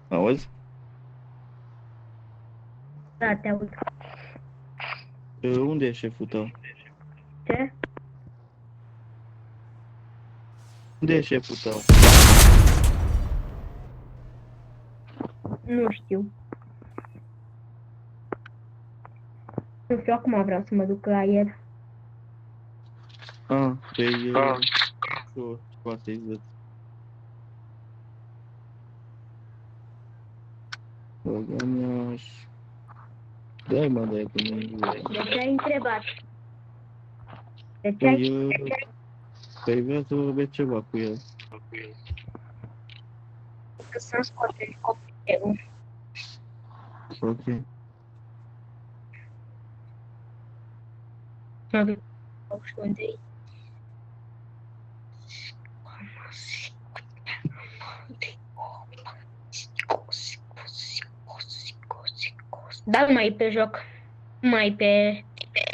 Auzi? Da, te aud. Unde e șeful tău? Ce? Unde e șeful tău? Nu știu. Nu știu, acum vreau să mă duc la el. Păi ușor, poate-i văd. Băgănaș. Dai mă, dai până în De ce ai întrebat? De ce ai... Păi vreau să vorbesc ceva cu el. Că să-mi scoate elicopterul. Ok. Nu știu unde e. Da, mai pe joc. Mai pe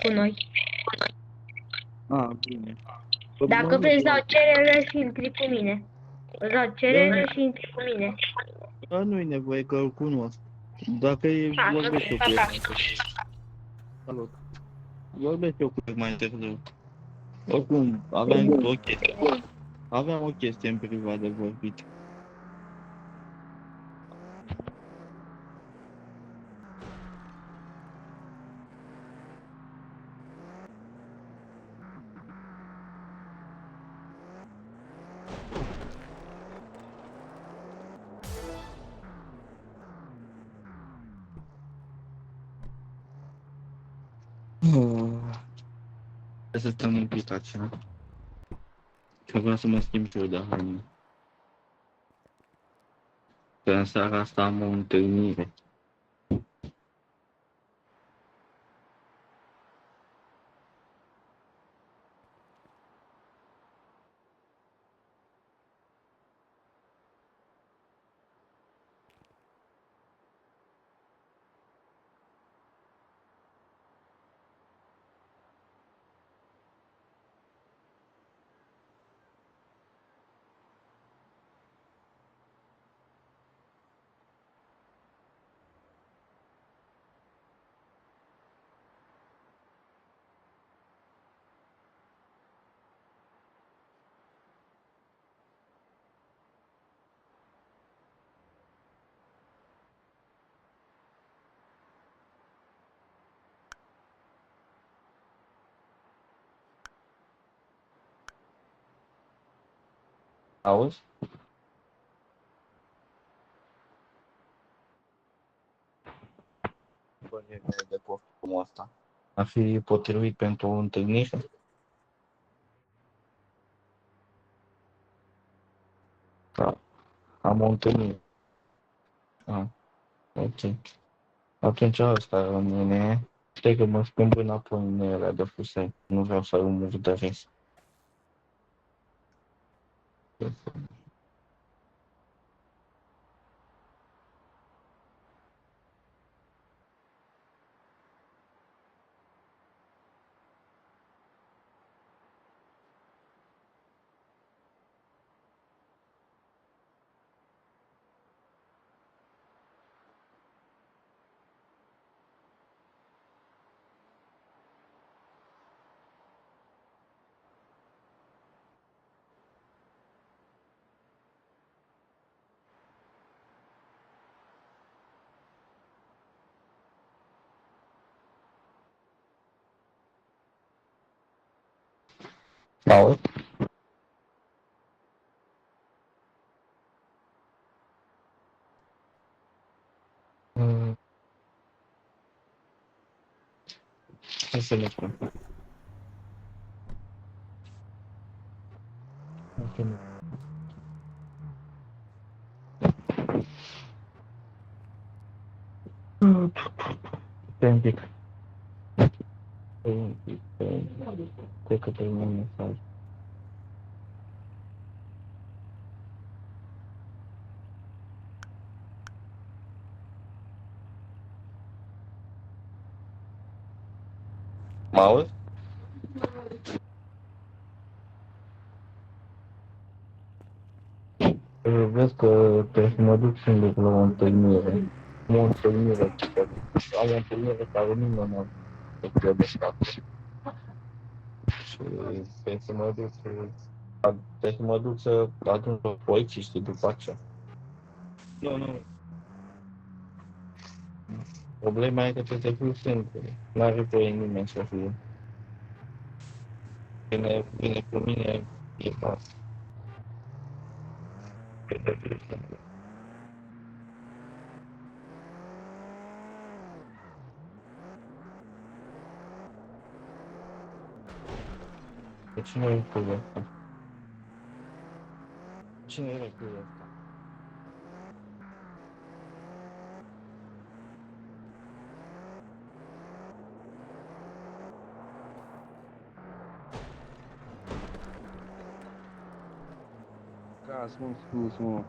cu noi. Bine. Dacă vrei să dau cerere și intri cu mine. Îți dau cerere și intri cu mine. Da, nu-i nevoie că îl cunosc. Dacă e, vorbesc eu cu el mai târziu. Salut. Vorbesc eu cu el mai târziu. Oricum, aveam o chestie în privat de vorbit. Trebuie să stăm un pic așa. Că vreau să mă schimb și eu de haine. Că în seara asta am o întâlnire. Auzi? De costumul ăsta. Ar fi potrivit pentru o întâlnire? Da. Am o întâlnire. Ok. Atunci asta rămâne. Știi că mă schimb înapoi în ele de fusei. Nu vreau să îl murdăresc. Auzi? Hai să ne spun. Stai un pic. Cred că termin mesaj. Mă auzi? Vezi că trebuie să mă duc singur la o întâlnire. O întâlnire, am o întâlnire care nu mă am de stat. Și trebuie să mă duc trebuie să mă duc să adun polițiști după aceea. Nu, nu. Problema e că trebuie să fiu singur. N-are voie nimeni să fie. Vine cu mine, e pas. Trebuie să fiu singur. De cine e cu ăsta? Cine e cu ăsta? Ca sunt spus, mă.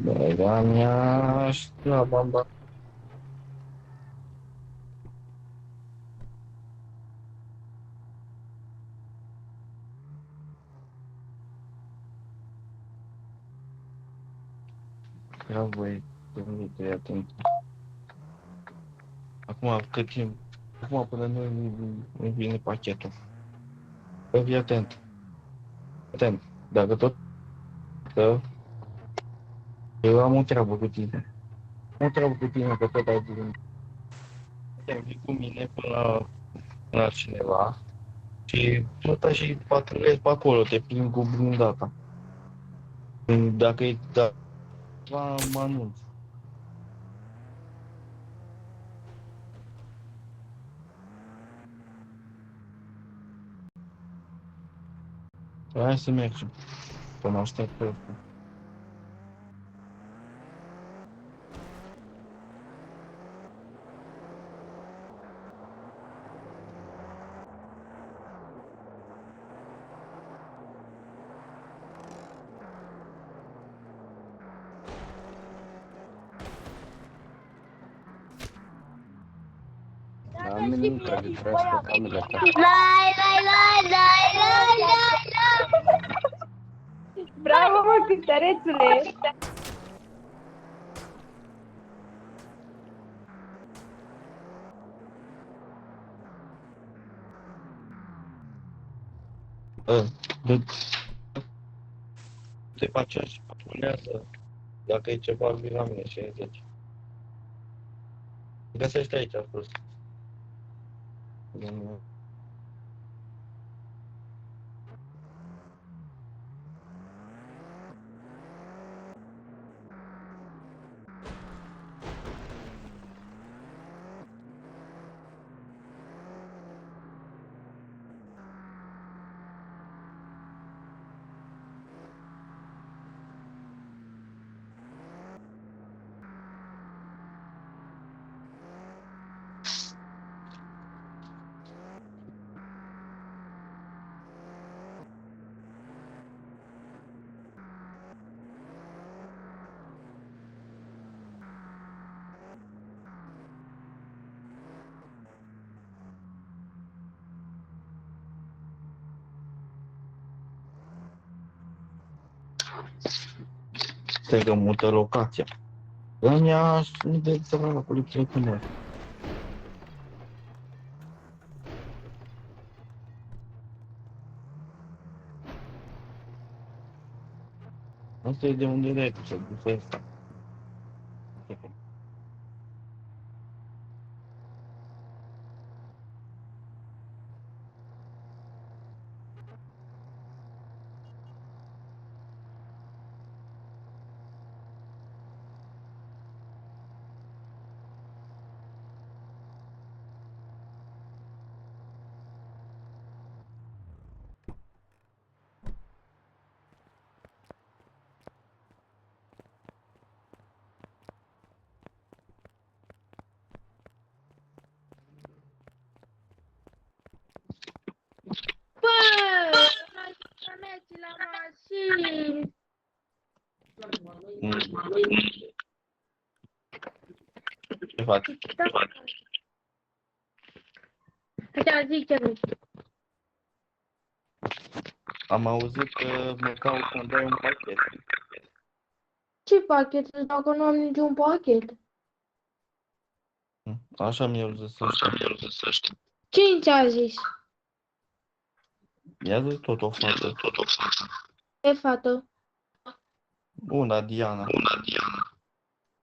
Băga mea, la bamba. Ia voi, Dumnezeu, atent. Acum, cât timp? Acum, până nu vine pachetul. Bă, fii atent. Atent. Dacă tot că eu am o treabă cu tine. Am o treabă cu tine, că tot ai bun. Te vii cu mine până la cineva și tot și patrulezi pe acolo, te plimbi cu blindata. Dacă e da, mă anunț. Hai să mergem. Până aștept pe ăsta. Dar mine nu trebuie trească camele astea. Lai, lai, lai, lai, lai, lai, lai. Bravo, mă, cântărețule! Te face și patrulează. Dacă e ceva, vii la mine 60. Găsește aici sus. Stai că mută locația. În ea nu de săracului trecut noi. Asta e de unde e să duce asta. faci? Așa zice, nu. Am auzit că mă caut să-mi dai un pachet. Ce pachet? Dacă nu am niciun pachet. Așa mi-au zis ăștia. Cine ți-a zis? Mi-a zis tot o fată. E fată. Una, Diana.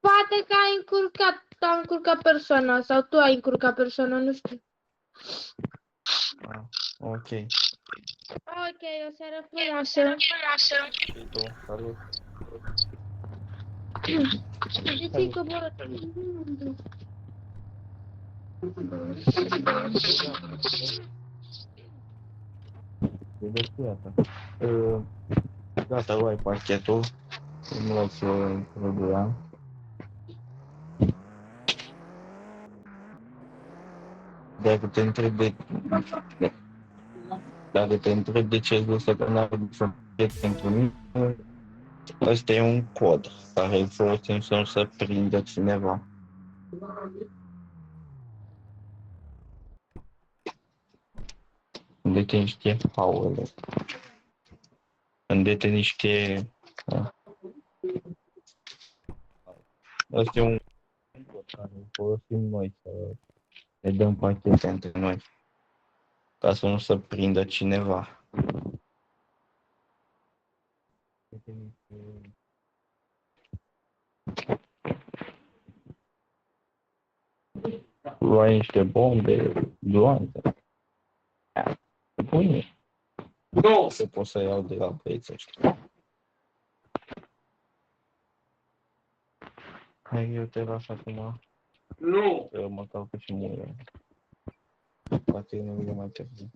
Poate că a încurcat persoana sau tu ai încurcat persoana, nu știu. Ah, ok. Ok, o seară frumoasă. Și tu, salut. Zici că bă... Deci, iată. Gata, luai pachetul. Nu las să trebuia. Dacă te întreb de ce ai zis că n-ai adus un pachet pentru mine, ăsta e un cod care îl folosim să nu se prindă cineva. Unde te știe haulele. Unde te știe... Ăsta e un cod care îl folosim noi să ne dăm pachete între noi. Ca să nu se prindă cineva. Luai niște bombe, gloanțe. Bune. Nu! Se pot să iau de la băieți ăștia. Hai, eu te las acum. Nu! Că mă calcă și mâine. Poate nu mai târziu.